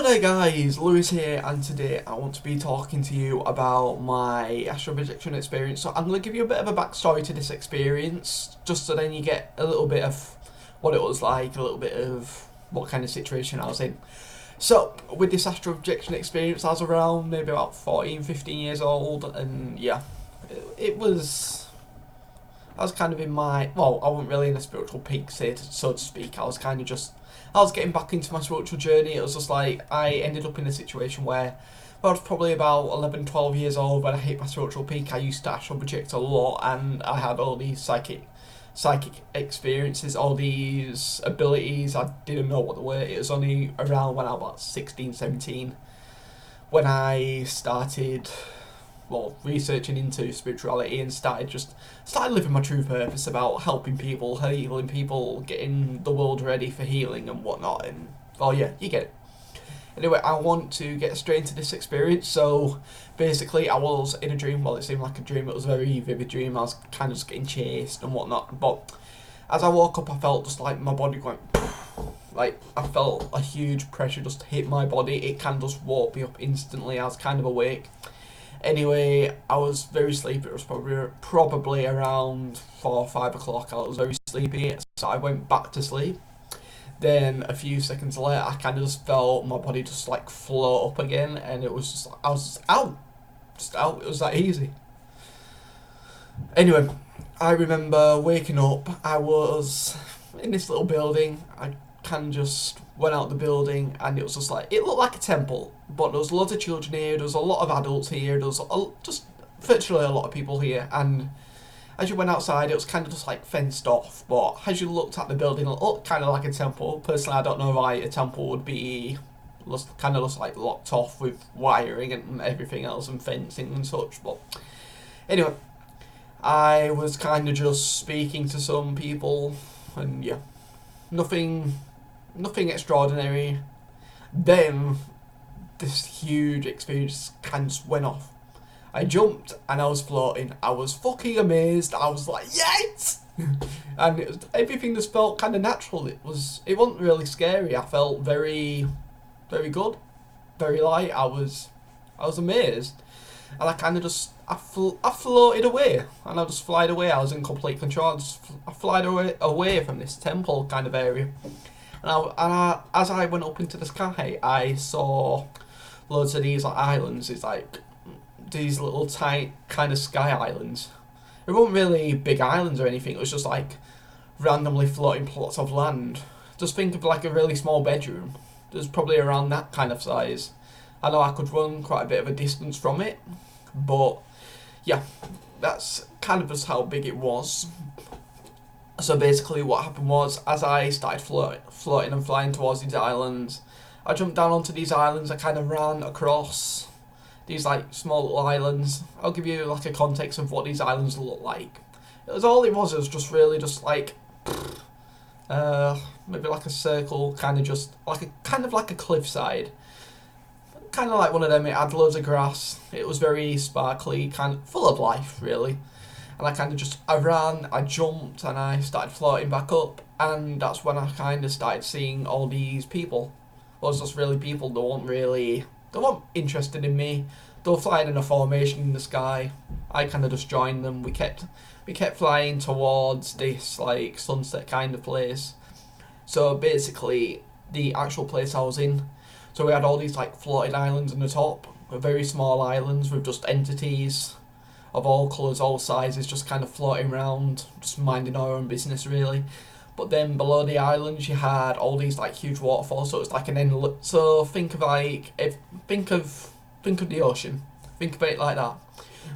there guys, Lewis here, and today I want to be talking to you about my astral projection experience. So I'm going to give you a bit of a backstory to this experience, just so then you get a little bit of what it was like, a little bit of what kind of situation I was in. So, with this astral projection experience, I was around maybe about 14, 15 years old, and yeah, it was... I was kind of in my... well, I wasn't really in a spiritual peak, so to speak. I was kind of just... I was getting back into my spiritual journey. It was just like, I ended up in a situation where I was probably about 11, 12 years old when I hit my spiritual peak. I used to astral project a lot, and I had all these psychic experiences, all these abilities. I didn't know what they were. It was only around when I was about 16, 17 when I started, well, researching into spirituality and started living my true purpose about helping people, healing people, getting the world ready for healing and whatnot. And well, yeah, you get it. Anyway, I want to get straight into this experience. So basically, I was in a dream. Well, it seemed like a dream. It was a very vivid dream. I was kind of just getting chased and whatnot. But as I woke up, I felt just like my body going, like I felt a huge pressure just hit my body. It kind of just woke me up instantly. I was kind of awake. Anyway, I was very sleepy. It was probably around 4 or 5 o'clock. I was very sleepy, so I went back to sleep. Then a few seconds later, I kind of just felt my body just like float up again, and it was just, I was just out. It was that easy. Anyway, I remember waking up. I was in this little building. I kind of just went out the building, and it was just like, it looked like a temple, but there was loads of children here, there was a lot of adults here, there was just virtually a lot of people here. And as you went outside, it was kind of just like fenced off, but as you looked at the building, it looked kind of like a temple. Personally, I don't know why a temple would be kind of just like locked off with wiring and everything else and fencing and such. But anyway, I was kind of just speaking to some people, and yeah, nothing extraordinary. Then this huge experience kind of just went off. I jumped and I was floating. I was fucking amazed. I was like, yes! And everything just felt kind of natural. It wasn't really scary. I felt very, very good, very light. I was amazed, and I kind of just I floated away, and I just flied away. I was in complete control. I flied away from this temple kind of area. And as I went up into the sky, I saw loads of these like islands. It's like these little tight kind of sky islands. It weren't really big islands or anything. It was just like randomly floating plots of land. Just think of like a really small bedroom. It was probably around that kind of size. I know I could run quite a bit of a distance from it, but yeah, that's kind of just how big it was. So basically what happened was, as I started floating and flying towards these islands, I jumped down onto these islands. I kind of ran across these like small little islands. I'll give you like a context of what these islands look like. It was just really just like maybe like a circle, kind of like a cliffside. Kind of like one of them. It had loads of grass. It was very sparkly, kind of full of life really. And I ran, I jumped, and I started floating back up, and that's when I kind of started seeing all these people. Well, it was just really people. They weren't interested in me. They were flying in a formation in the sky. I kind of just joined them. We kept flying towards this like sunset kind of place. So basically, the actual place I was in. So we had all these like floating islands on the top, very small islands with just entities of all colours, all sizes, just kind of floating around, just minding our own business really. But then below the islands you had all these like huge waterfalls, so it's like an endless. So think of the ocean, think of it like that.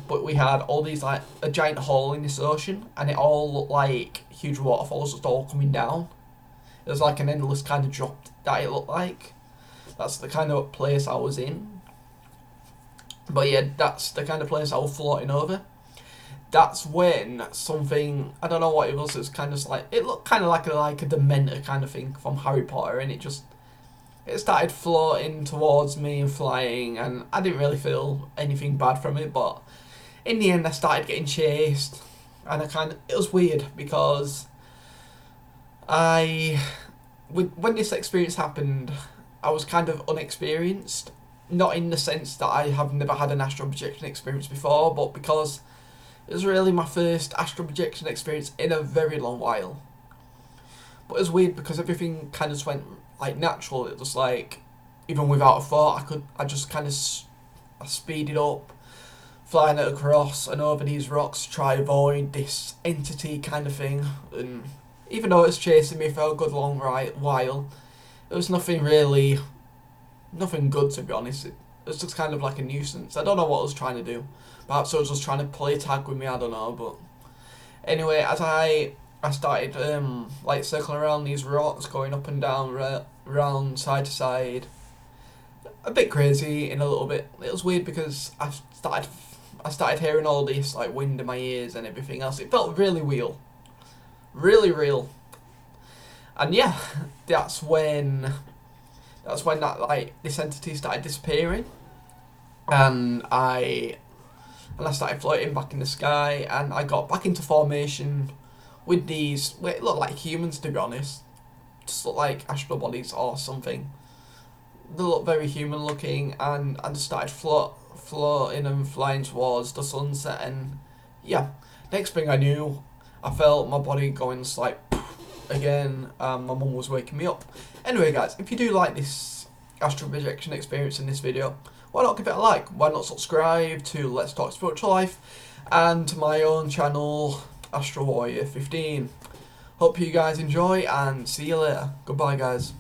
But we had all these like a giant hole in this ocean, and it all looked like huge waterfalls just all coming down. It was like an endless kind of drop that it looked like. That's the kind of place I was in. But yeah, that's the kind of place I was floating over. That's when something, I don't know what it was, it was kind of like, it looked kind of like a Dementor kind of thing from Harry Potter, and it started floating towards me and flying, and I didn't really feel anything bad from it, but in the end I started getting chased, and it was weird because when this experience happened, I was kind of unexperienced. Not in the sense that I have never had an astral projection experience before, but because it was really my first astral projection experience in a very long while. But it was weird because everything kind of just went like natural. It was like, even without a thought, I just kind of I speeded up, flying it across and over these rocks to try avoid this entity kind of thing. And even though it was chasing me for a good long while, it was nothing really, nothing good to be honest. It was just kind of like a nuisance. I don't know what I was trying to do. Perhaps I was just trying to play tag with me, I don't know. But anyway, as I started like circling around these rocks, going up and down, round, side to side. A bit crazy in a little bit. It was weird because I started hearing all this like wind in my ears and everything else. It felt really real. Really real. And yeah, that's when that like this entity started disappearing, and I started floating back in the sky, and I got back into formation with these. Well, it looked like humans, to be honest. Just looked like astral bodies or something. They looked very human looking, and I just started floating and flying towards the sunset. And yeah, next thing I knew, I felt my body going just like again. My mum was waking me up. Anyway, guys, if you do like this astral projection experience in this video, why not give it a like? Why not subscribe to Let's Talk Spiritual Life and to my own channel, Astral Warrior 15. Hope you guys enjoy, and see you later. Goodbye, guys.